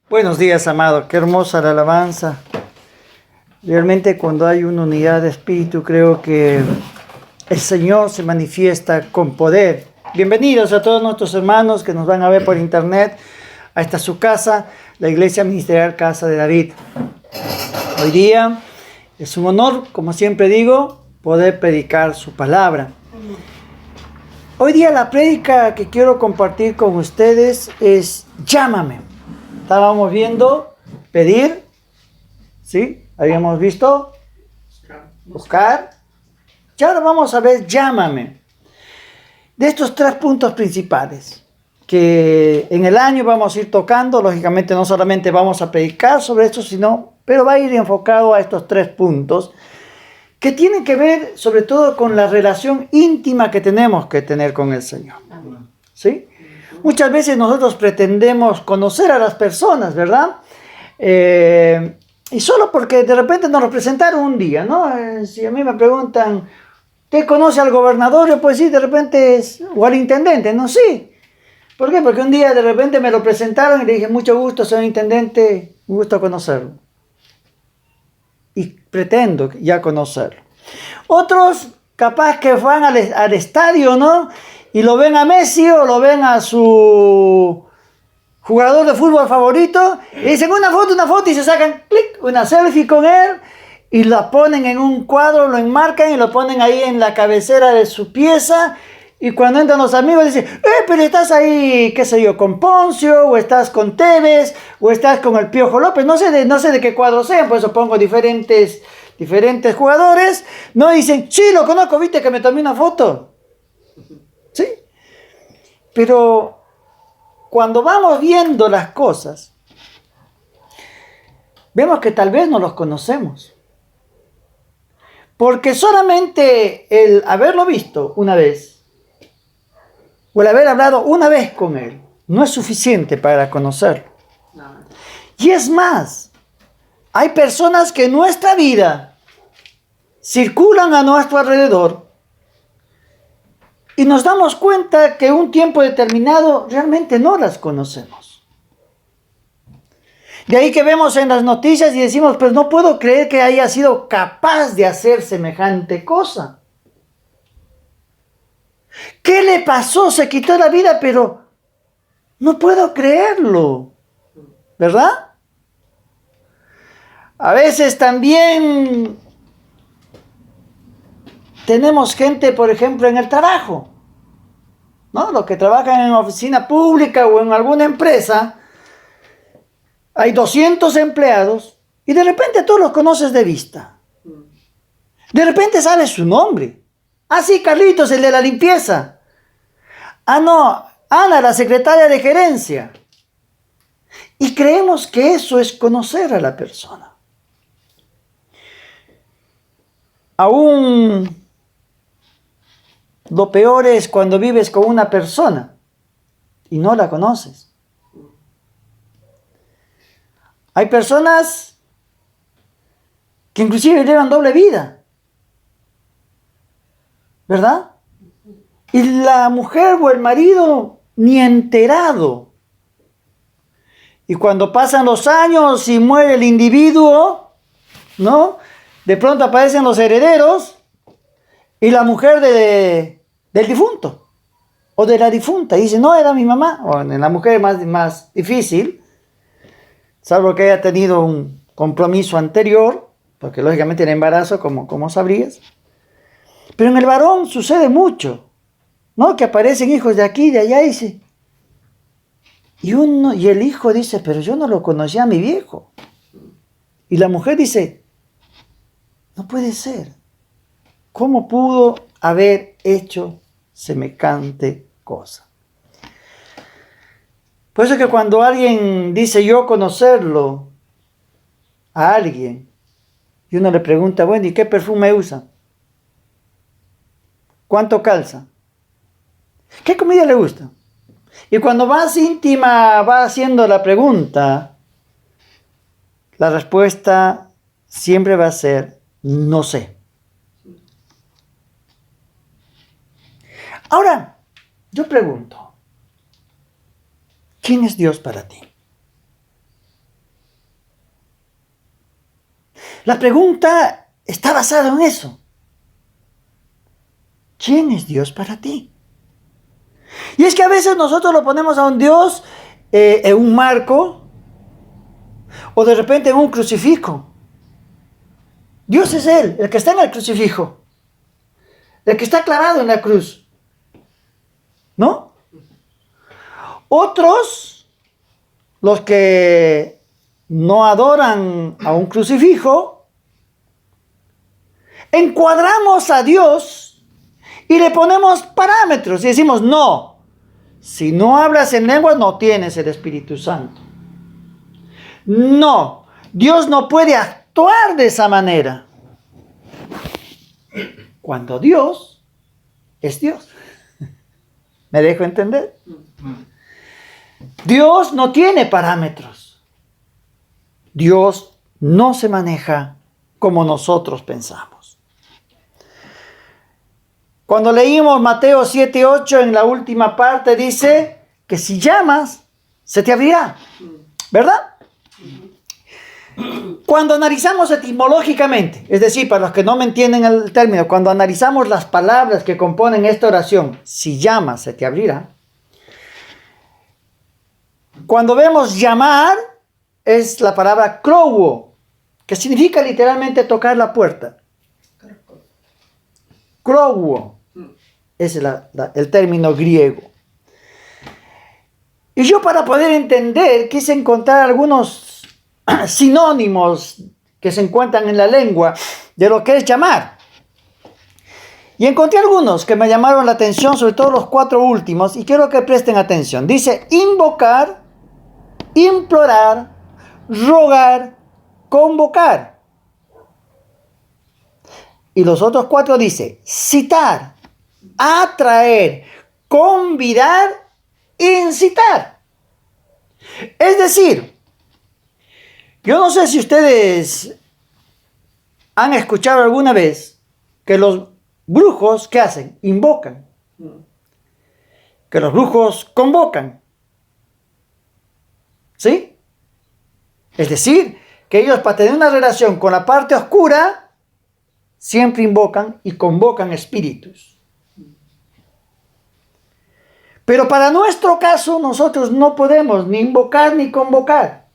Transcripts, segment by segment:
Buenos días, amado. Qué hermosa la alabanza. Realmente cuando hay una unidad de espíritu, creo que el Señor se manifiesta con poder. Bienvenidos a todos nuestros hermanos que nos van a ver por internet a esta su casa, la Iglesia Ministerial Casa de David. Hoy día es un honor, como siempre digo, poder predicar su palabra. Hoy día la prédica que quiero compartir con ustedes es Llámame. Estábamos viendo pedir, ¿sí? Habíamos visto buscar. Y ahora vamos a ver Llámame. De estos tres puntos principales que en el año vamos a ir tocando, lógicamente no solamente vamos a predicar sobre esto, pero va a ir enfocado a estos tres puntos que tienen que ver sobre todo con la relación íntima que tenemos que tener con el Señor. ¿Sí? Muchas veces nosotros pretendemos conocer a las personas, ¿verdad? Y solo porque de repente nos lo presentaron un día, ¿no? Si a mí me preguntan, ¿usted conoce al gobernador? Yo pues sí, de repente, o al intendente, ¿no? Sí. ¿Por qué? Porque un día de repente me lo presentaron y le dije, mucho gusto, señor intendente, un gusto conocerlo. Y pretendo ya conocerlo. Otros capaz que van al estadio, ¿no? Y lo ven a Messi o lo ven a su jugador de fútbol favorito y dicen una foto y se sacan clic, una selfie con él y la ponen en un cuadro, lo enmarcan y lo ponen ahí en la cabecera de su pieza. Y cuando entran los amigos dicen, pero estás ahí, qué sé yo, con Poncio, o estás con Tevez, o estás con el Piojo López, no sé de qué cuadro sean, por eso pongo diferentes jugadores, no dicen, sí, lo conozco, viste que me tomé una foto. ¿Sí? Pero cuando vamos viendo las cosas, vemos que tal vez no los conocemos. Porque solamente el haberlo visto una vez, o el haber hablado una vez con él, no es suficiente para conocerlo. Y es más, hay personas que en nuestra vida circulan a nuestro alrededor y nos damos cuenta que un tiempo determinado realmente no las conocemos. De ahí que vemos en las noticias y decimos, pues no puedo creer que haya sido capaz de hacer semejante cosa. ¿Qué le pasó? Se quitó la vida, pero no puedo creerlo. ¿Verdad? A veces también tenemos gente, por ejemplo, en el trabajo, ¿no? Los que trabajan en oficina pública o en alguna empresa, hay 200 empleados y de repente tú los conoces de vista. De repente sabes su nombre. Ah, sí, Carlitos, el de la limpieza. Ah, no, Ana, la secretaria de gerencia. Y creemos que eso es conocer a la persona. Aún lo peor es cuando vives con una persona y no la conoces. Hay personas que inclusive llevan doble vida, ¿verdad? Y la mujer o el marido ni enterado. Y cuando pasan los años y muere el individuo, ¿no? De pronto aparecen los herederos y la mujer del difunto o de la difunta. Y dice, no, era mi mamá. O en la mujer es más difícil, salvo que haya tenido un compromiso anterior, porque lógicamente el embarazo, como sabrías. Pero en el varón sucede mucho, ¿no? Que aparecen hijos de aquí y de allá, dice. Y el hijo dice, pero yo no lo conocía a mi viejo. Y la mujer dice, no puede ser. ¿Cómo pudo haber hecho semejante cosa? Por eso es que cuando alguien dice yo conocerlo a alguien, y uno le pregunta, bueno, ¿y qué perfume usa? ¿Cuánto calza? ¿Qué comida le gusta? Y cuando más íntima va haciendo la pregunta, la respuesta siempre va a ser, no sé. Ahora, yo pregunto, ¿quién es Dios para ti? La pregunta está basada en eso. ¿Quién es Dios para ti? Y es que a veces nosotros lo ponemos a un Dios en un marco o de repente en un crucifijo. Dios es Él, el que está en el crucifijo, el que está clavado en la cruz, ¿no? Otros, los que no adoran a un crucifijo, encuadramos a Dios y le ponemos parámetros y decimos, no, si no hablas en lenguas no tienes el Espíritu Santo. No, Dios no puede actuar de esa manera. Cuando Dios es Dios. ¿Me dejo entender? Dios no tiene parámetros. Dios no se maneja como nosotros pensamos. Cuando leímos Mateo 7:8 en la última parte dice que si llamas, se te abrirá. ¿Verdad? Cuando analizamos etimológicamente, es decir, para los que no me entienden el término, cuando analizamos las palabras que componen esta oración, si llamas, se te abrirá. Cuando vemos llamar, es la palabra krouo, que significa literalmente tocar la puerta. Krouo es el término griego. Y yo, para poder entender, quise encontrar algunos sinónimos que se encuentran en la lengua de lo que es llamar. Y encontré algunos que me llamaron la atención, sobre todo los 4 últimos, y quiero que presten atención. Dice invocar, implorar, rogar, convocar. Y los otros 4 dice citar, atraer, convidar, incitar. Es decir, yo no sé si ustedes han escuchado alguna vez que los brujos, ¿qué hacen? Invocan. Que los brujos convocan. ¿Sí? Es decir, que ellos, para tener una relación con la parte oscura, siempre invocan y convocan espíritus. Pero para nuestro caso, nosotros no podemos ni invocar ni convocar.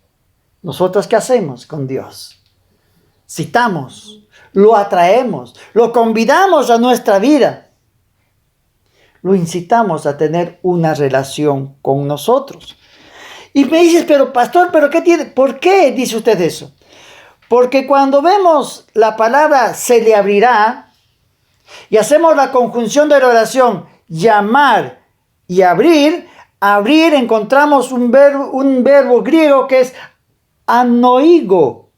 ¿Nosotros qué hacemos con Dios? Citamos, lo atraemos, lo convidamos a nuestra vida. Lo incitamos a tener una relación con nosotros. Y me dices, pero pastor, ¿pero qué tiene? ¿Por qué dice usted eso? Porque cuando vemos la palabra se le abrirá y hacemos la conjunción de la oración llamar y abrir, encontramos un verbo griego que es anoigo,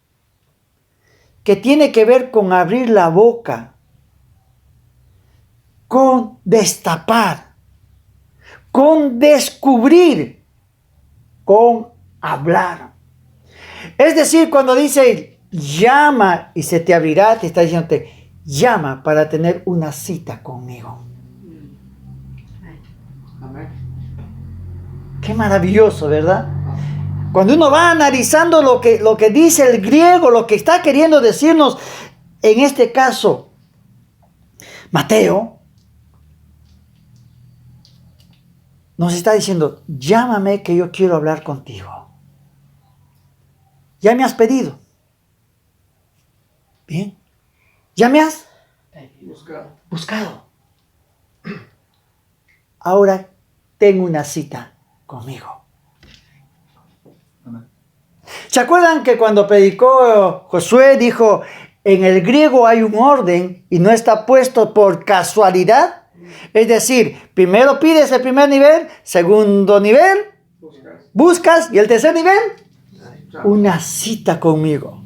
que tiene que ver con abrir la boca, con destapar, con descubrir, con hablar. Es decir, cuando dice llama y se te abrirá, te está diciéndote llama para tener una cita conmigo. Amén. Qué maravilloso, ¿verdad? Cuando uno va analizando lo que dice el griego, lo que está queriendo decirnos, en este caso, Mateo, nos está diciendo, llámame que yo quiero hablar contigo. Ya me has pedido. Bien. Ya me has buscado. Ahora tengo una cita conmigo. ¿Se acuerdan que cuando predicó Josué dijo, en el griego hay un orden y no está puesto por casualidad? Es decir, primero pides el primer nivel, segundo nivel, buscas y el tercer nivel, una cita conmigo.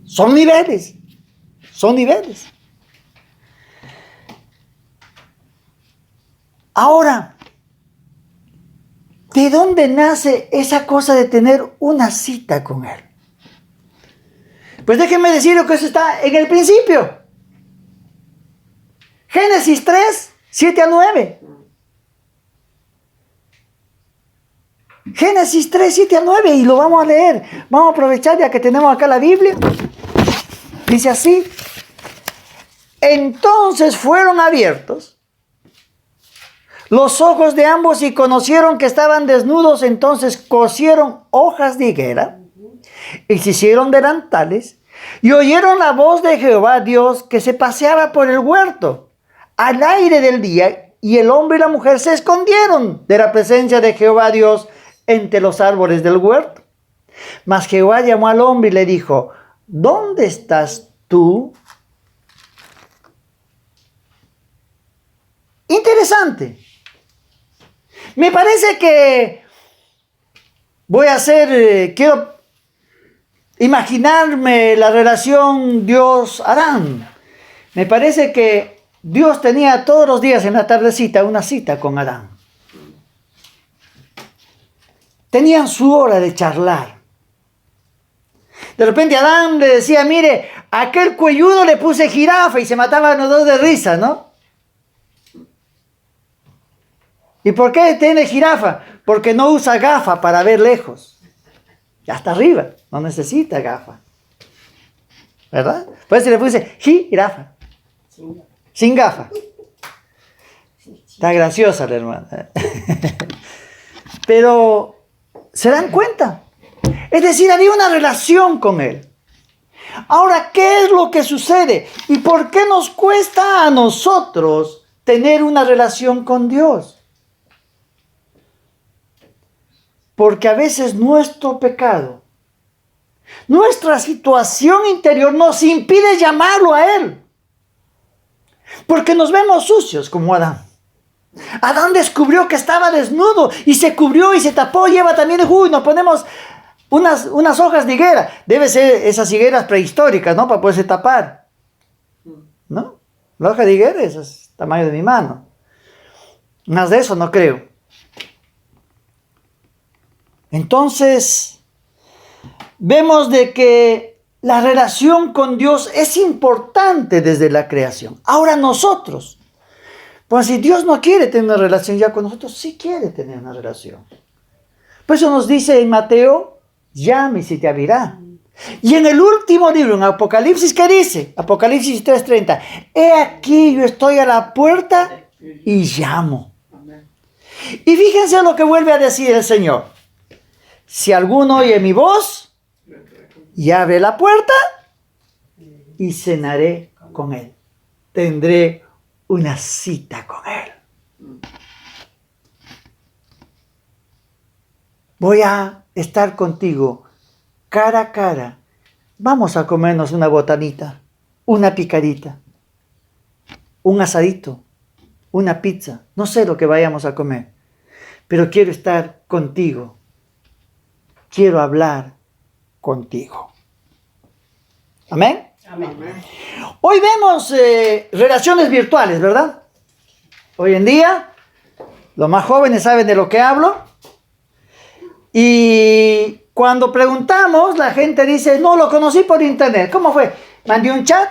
Son niveles, son niveles. Ahora, ¿de dónde nace esa cosa de tener una cita con Él? Pues déjenme decirles que eso está en el principio. Génesis 3, 7 a 9. Génesis 3, 7 al 9, y lo vamos a leer. Vamos a aprovechar ya que tenemos acá la Biblia. Dice así: entonces fueron abiertos los ojos de ambos y conocieron que estaban desnudos. Entonces cosieron hojas de higuera y se hicieron delantales y oyeron la voz de Jehová Dios que se paseaba por el huerto al aire del día, y el hombre y la mujer se escondieron de la presencia de Jehová Dios entre los árboles del huerto. Mas Jehová llamó al hombre y le dijo: ¿dónde estás tú? Interesante. Me parece que quiero imaginarme la relación Dios-Adán. Me parece que Dios tenía todos los días en la tardecita una cita con Adán. Tenían su hora de charlar. De repente Adán le decía: mire, a aquel cuelludo le puse jirafa, y se mataban los dos de risa, ¿no? ¿Y por qué tiene jirafa? Porque no usa gafa para ver lejos. Ya está arriba, no necesita gafa. ¿Verdad? Por eso le puse jirafa. Sin gafa. Está graciosa la hermana. Pero, ¿se dan cuenta? Es decir, había una relación con él. Ahora, ¿qué es lo que sucede? ¿Y por qué nos cuesta a nosotros tener una relación con Dios? Porque a veces nuestro pecado, nuestra situación interior nos impide llamarlo a Él. Porque nos vemos sucios como Adán. Adán descubrió que estaba desnudo y se cubrió y se tapó. Lleva también, nos ponemos unas hojas de higuera. Debe ser esas higueras prehistóricas, ¿no? Para poderse tapar. ¿No? La hoja de higuera es el tamaño de mi mano. Más de eso no creo. Entonces, vemos de que la relación con Dios es importante desde la creación. Ahora nosotros, pues si Dios no quiere tener una relación ya con nosotros, sí quiere tener una relación. Por eso nos dice en Mateo: llame y se te abrirá. Y en el último libro, en Apocalipsis, ¿qué dice? Apocalipsis 3:30. He aquí, yo estoy a la puerta y llamo. Y fíjense lo que vuelve a decir el Señor: si alguno oye mi voz y abre la puerta, y cenaré con él. Tendré una cita con él. Voy a estar contigo cara a cara. Vamos a comernos una botanita, una picadita, un asadito, una pizza. No sé lo que vayamos a comer, pero quiero estar contigo. Quiero hablar contigo. ¿Amén? Amén. Hoy vemos relaciones virtuales, ¿verdad? Hoy en día, los más jóvenes saben de lo que hablo. Y cuando preguntamos, la gente dice: no, lo conocí por internet. ¿Cómo fue? Mandé un chat.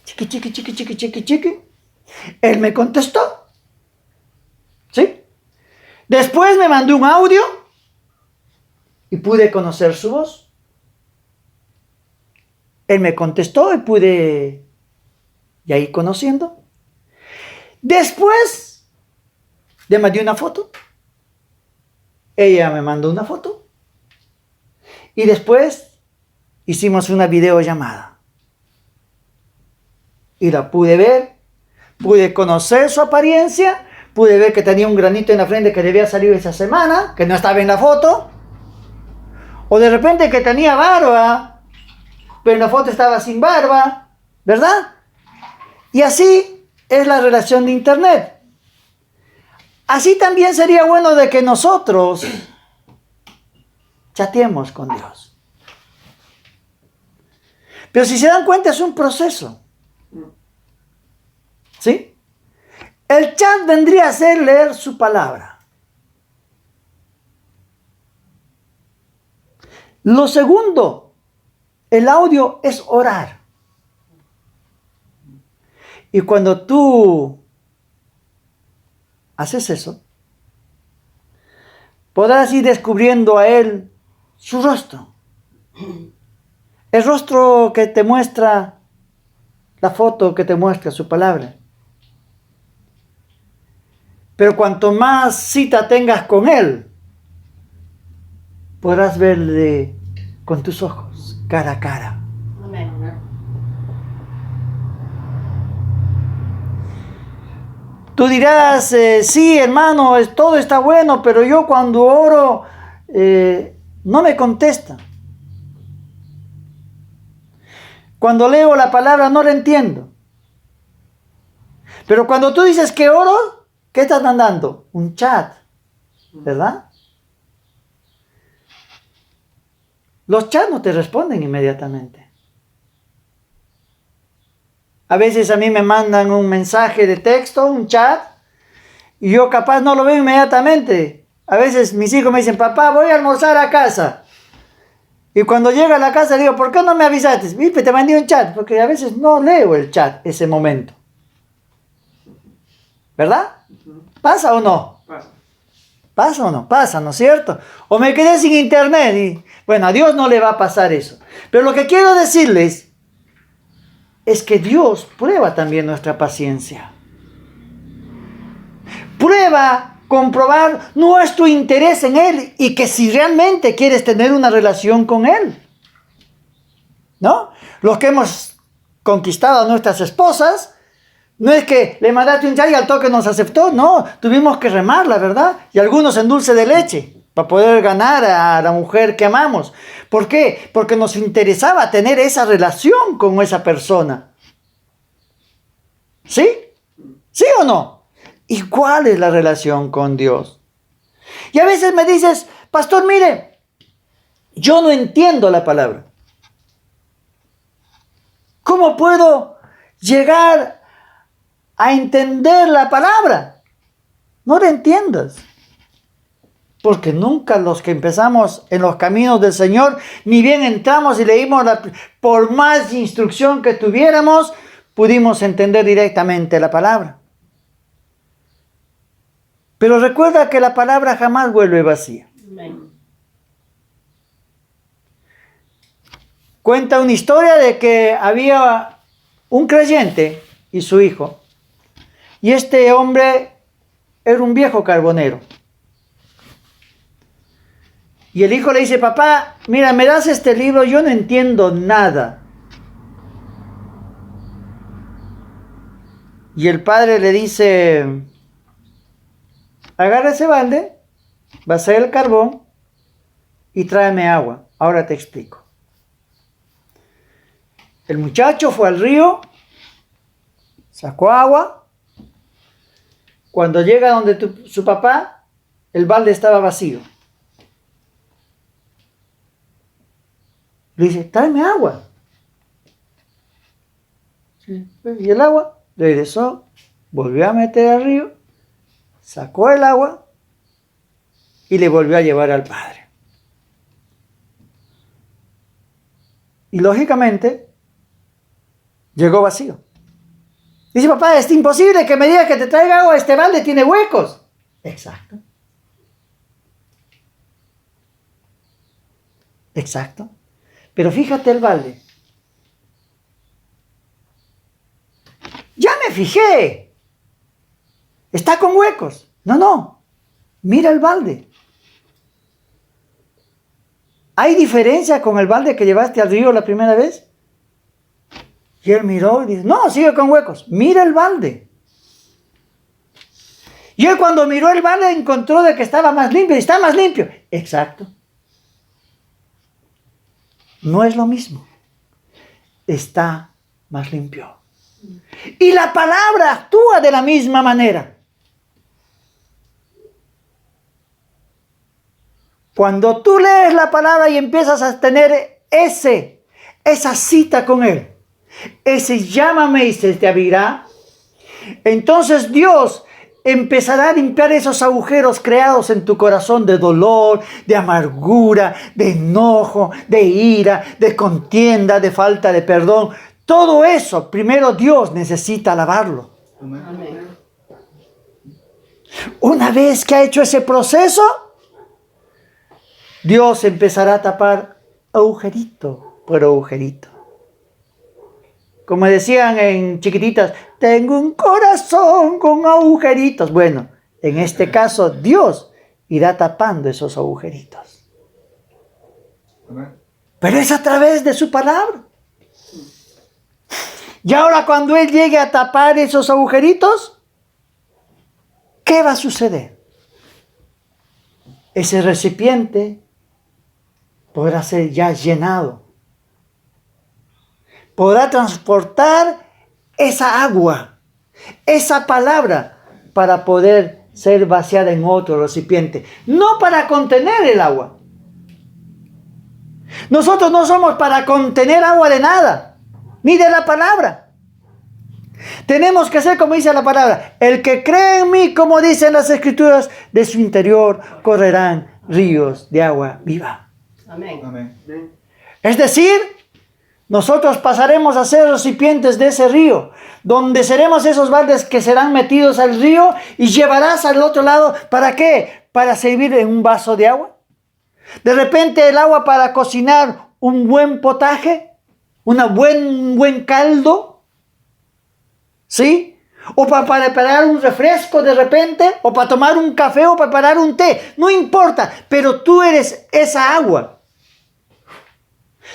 Chiqui. Él me contestó. ¿Sí? Después me mandó un audio y pude conocer su voz. Él me contestó y pude ir conociendo. Después le mandé una foto. Ella me mandó una foto. Y después hicimos una videollamada. Y la pude ver. Pude conocer su apariencia. Pude ver que tenía un granito en la frente que le había salido esa semana, que no estaba en la foto. O de repente que tenía barba, pero en la foto estaba sin barba, ¿verdad? Y así es la relación de internet. Así también sería bueno de que nosotros chateemos con Dios. Pero si se dan cuenta, es un proceso. ¿Sí? El chat vendría a ser leer su palabra. Lo segundo, el audio, es orar. Y cuando tú haces eso, podrás ir descubriendo a Él su rostro. El rostro que te muestra la foto, que te muestra su palabra. Pero cuanto más cita tengas con Él, podrás verle con tus ojos, cara a cara. Amén. Tú dirás, sí, hermano, todo está bueno, pero yo cuando oro no me contesta. Cuando leo la palabra no la entiendo. Pero cuando tú dices que oro, ¿qué estás mandando? Un chat, ¿verdad? Los chats no te responden inmediatamente. A veces a mí me mandan un mensaje de texto, un chat, y yo capaz no lo veo inmediatamente. A veces mis hijos me dicen, papá, voy a almorzar a casa. Y cuando llega a la casa digo, ¿por qué no me avisaste? Viste, te mandé un chat, porque a veces no leo el chat ese momento. ¿Verdad? ¿Pasa o no? Pasa. ¿Pasa o no? Pasa, ¿no es cierto? O me quedé sin internet y, bueno, a Dios no le va a pasar eso. Pero lo que quiero decirles es que Dios prueba también nuestra paciencia. Prueba comprobar nuestro interés en Él y que si realmente quieres tener una relación con Él. ¿No? Los que hemos conquistado a nuestras esposas, no es que le mandaste un chat y al toque nos aceptó, no, tuvimos que remarla, ¿verdad? Y algunos en dulce de leche para poder ganar a la mujer que amamos. ¿Por qué? Porque nos interesaba tener esa relación con esa persona. ¿Sí? ¿Sí o no? ¿Y cuál es la relación con Dios? Y a veces me dices, pastor, mire, yo no entiendo la palabra. ¿Cómo puedo llegar a entender la palabra? No la entiendas. Porque nunca los que empezamos en los caminos del Señor, ni bien entramos y leímos, por más instrucción que tuviéramos, pudimos entender directamente la palabra. Pero recuerda que la palabra jamás vuelve vacía. Amén. Cuenta una historia de que había un creyente y su hijo. Y este hombre era un viejo carbonero. Y el hijo le dice, papá, mira, me das este libro, yo no entiendo nada. Y el padre le dice, agarra ese balde, vacía el carbón y tráeme agua. Ahora te explico. El muchacho fue al río, sacó agua. Cuando llega donde su papá, el balde estaba vacío. Le dice, tráeme agua. Y el agua, regresó, volvió a meter al río, sacó el agua y le volvió a llevar al padre. Y lógicamente, llegó vacío. Dice, papá, es imposible que me digas que te traiga agua, este balde tiene huecos. Exacto. Exacto. Pero fíjate el balde. Ya me fijé. Está con huecos. No. Mira el balde. ¿Hay diferencia con el balde que llevaste al río la primera vez? Y él miró y dice, no, sigue con huecos. Mira el balde. Y él cuando miró el balde encontró de que estaba más limpio. Y está más limpio. Exacto. No es lo mismo. Está más limpio. Y la palabra actúa de la misma manera. Cuando tú lees la palabra y empiezas a tener esa cita con Él, ese llámame y se te abrirá, entonces Dios empezará a limpiar esos agujeros creados en tu corazón de dolor, de amargura, de enojo, de ira, de contienda, de falta de perdón. Todo eso, primero Dios necesita lavarlo. Amén. Una vez que ha hecho ese proceso, Dios empezará a tapar agujerito por agujerito. Como decían en chiquititas, tengo un corazón con agujeritos. Bueno, en este caso Dios irá tapando esos agujeritos. Pero es a través de su palabra. Y ahora cuando Él llegue a tapar esos agujeritos, ¿qué va a suceder? Ese recipiente podrá ser ya llenado. Podrá transportar esa agua, esa palabra, para poder ser vaciada en otro recipiente. No para contener el agua. Nosotros no somos para contener agua de nada, ni de la palabra. Tenemos que ser como dice la palabra. El que cree en mí, como dicen las Escrituras, de su interior correrán ríos de agua viva. Amén. Amén. Es decir, nosotros pasaremos a ser recipientes de ese río, donde seremos esos baldes que serán metidos al río y llevarás al otro lado. ¿Para qué? Para servir en un vaso de agua. De repente el agua para cocinar un buen potaje, un buen caldo, ¿sí? O para preparar un refresco de repente, o para tomar un café o para preparar un té. No importa, pero tú eres esa agua.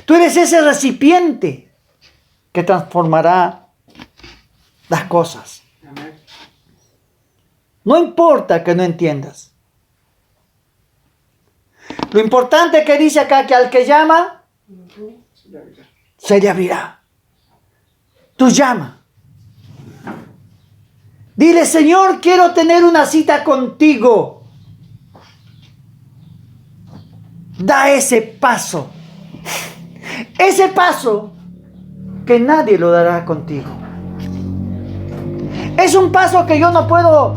Tú eres ese recipiente que transformará las cosas. Amén. No importa que no entiendas. Lo importante que dice acá, que al que llama, se le abrirá. Tú llama. Dile, Señor, quiero tener una cita contigo. Da ese paso. Ese paso que nadie lo dará contigo. Es un paso que yo no puedo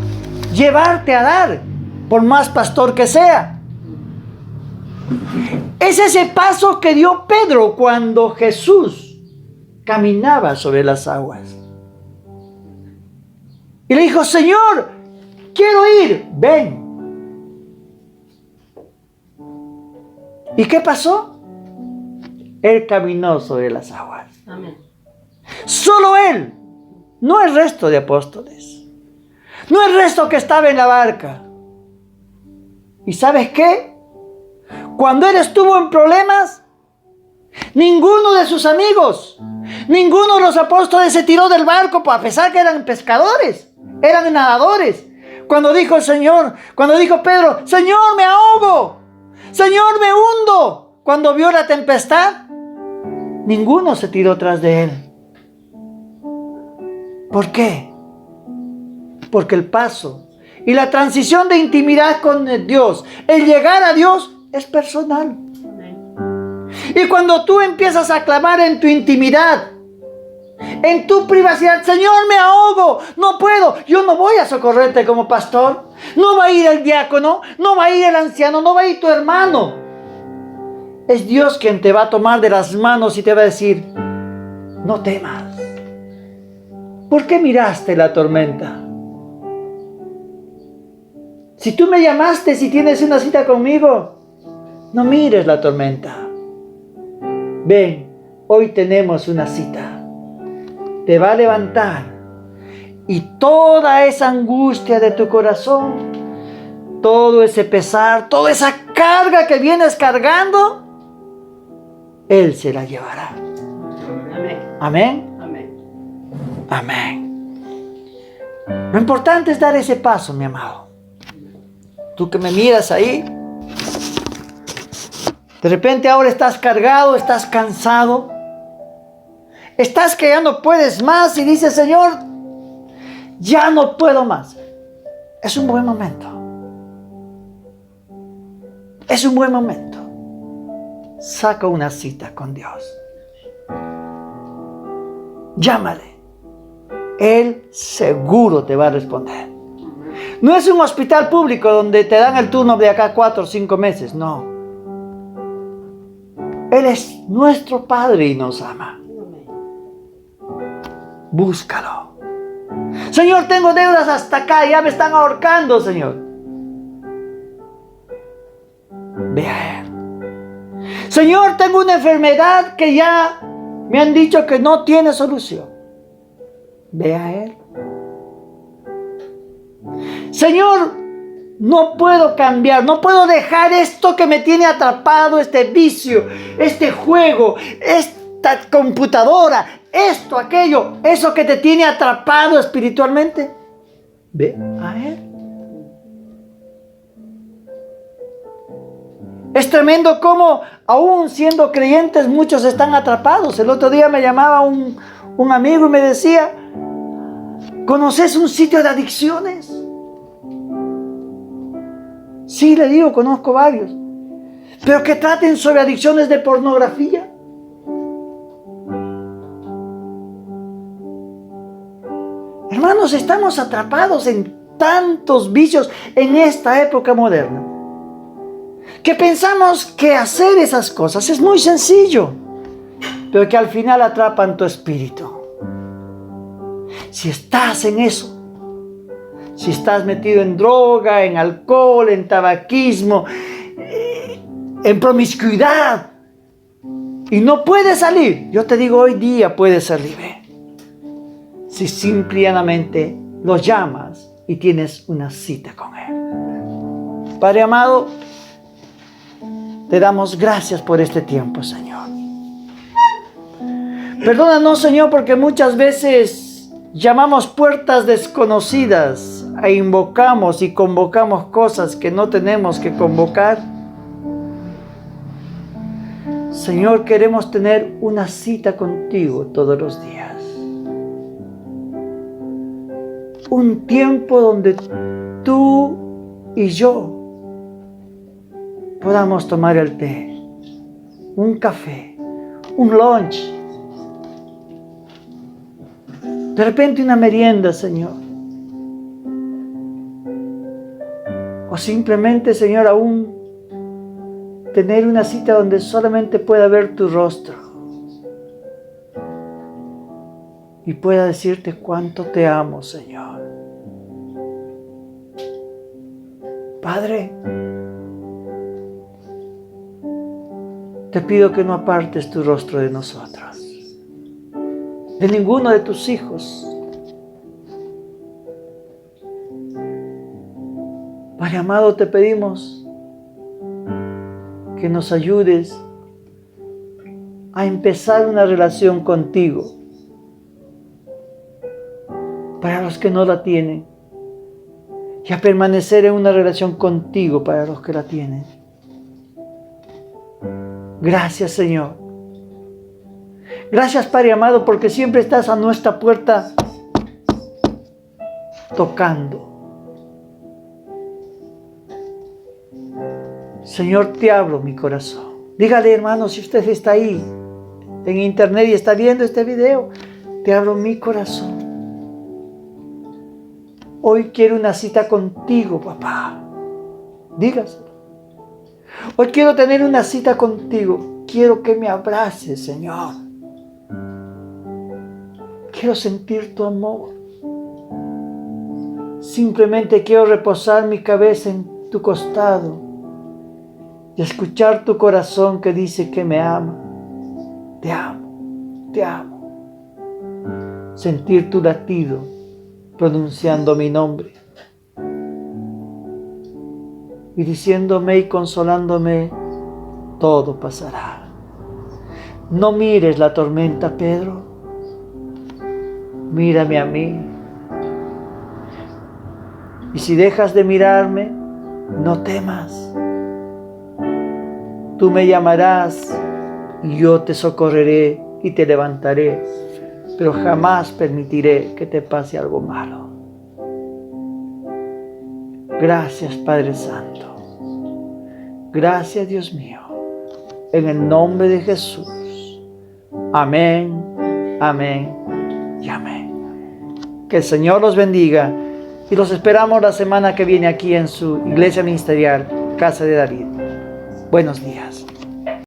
llevarte a dar, por más pastor que sea. Es ese paso que dio Pedro cuando Jesús caminaba sobre las aguas. Y le dijo, Señor, quiero ir, ven. ¿Y qué pasó? Él caminó sobre las aguas. Amén. Solo él, no el resto de apóstoles, no el resto que estaba en la barca. ¿Y sabes qué? Cuando él estuvo en problemas, ninguno de sus amigos, ninguno de los apóstoles se tiró del barco, a pesar que eran pescadores, eran nadadores. Cuando dijo Pedro, Señor, me ahogo, Señor, me hundo. Cuando vio la tempestad, ninguno se tiró tras de él. ¿Por qué? Porque el paso y la transición de intimidad con Dios, el llegar a Dios, es personal. Amén. Y cuando tú empiezas a clamar en tu intimidad, en tu privacidad, Señor, me ahogo, no puedo, yo no voy a socorrerte como pastor. No va a ir el diácono, no va a ir el anciano, no va a ir tu hermano. Es Dios quien te va a tomar de las manos y te va a decir, no temas. ¿Por qué miraste la tormenta? Si tú me llamaste, si tienes una cita conmigo, no mires la tormenta. Ven, hoy tenemos una cita. Te va a levantar y toda esa angustia de tu corazón, todo ese pesar, toda esa carga que vienes cargando, Él se la llevará. Amén. Amén. Amén. Amén. Lo importante es dar ese paso, mi amado. Tú que me miras ahí, de repente ahora estás cargado, estás cansado, estás que ya no puedes más y dices, Señor, ya no puedo más. Es un buen momento. Es un buen momento. Saca una cita con Dios. Llámale. Él seguro te va a responder. No es un hospital público donde te dan el turno de acá 4 o 5 meses. No. Él es nuestro Padre y nos ama. Búscalo. Señor, tengo deudas hasta acá, ya me están ahorcando, Señor. Ve a Él. Señor, tengo una enfermedad que ya me han dicho que no tiene solución. Ve a Él. Señor, no puedo cambiar, no puedo dejar esto que me tiene atrapado, este vicio, este juego, esta computadora, esto, aquello, eso que te tiene atrapado espiritualmente. Ve a Él. Es tremendo cómo, aún siendo creyentes, muchos están atrapados. El otro día me llamaba un amigo y me decía, ¿conoces un sitio de adicciones? Sí, le digo, conozco varios. Pero que traten sobre adicciones de pornografía. Hermanos, estamos atrapados en tantos vicios en esta época moderna, que pensamos que hacer esas cosas es muy sencillo, pero que al final atrapan tu espíritu. Si estás en eso, si estás metido en droga, en alcohol, en tabaquismo, en promiscuidad, y no puedes salir, yo te digo, hoy día puedes ser libre. Si simplemente lo llamas y tienes una cita con Él. Padre amado, te damos gracias por este tiempo, Señor. Perdónanos, Señor, porque muchas veces llamamos puertas desconocidas e invocamos y convocamos cosas que no tenemos que convocar. Señor, queremos tener una cita contigo todos los días. Un tiempo donde tú y yo podamos tomar el té, un café, un lunch, de repente una merienda, Señor. O simplemente, Señor, aún tener una cita donde solamente pueda ver tu rostro y pueda decirte cuánto te amo, Señor. Padre, te pido que no apartes tu rostro de nosotros, de ninguno de tus hijos. Padre amado, te pedimos que nos ayudes a empezar una relación contigo. Para los que no la tienen, y a permanecer en una relación contigo para los que la tienen. Gracias, Señor. Gracias, Padre amado, porque siempre estás a nuestra puerta tocando. Señor, te abro mi corazón. Dígale, hermano, si usted está ahí en internet y está viendo este video, te abro mi corazón. Hoy quiero una cita contigo, papá. Dígaselo. Hoy quiero tener una cita contigo. Quiero que me abraces, Señor. Quiero sentir tu amor. Simplemente quiero reposar mi cabeza en tu costado y escuchar tu corazón que dice que me ama. Te amo, te amo. Sentir tu latido pronunciando mi nombre y diciéndome y consolándome, todo pasará. No mires la tormenta, Pedro. Mírame a mí. Y si dejas de mirarme, no temas. Tú me llamarás y yo te socorreré y te levantaré, pero jamás permitiré que te pase algo malo. Gracias, Padre Santo. Gracias, Dios mío. En el nombre de Jesús. Amén, amén y amén. Que el Señor los bendiga y los esperamos la semana que viene aquí en su iglesia ministerial, Casa de David. Buenos días.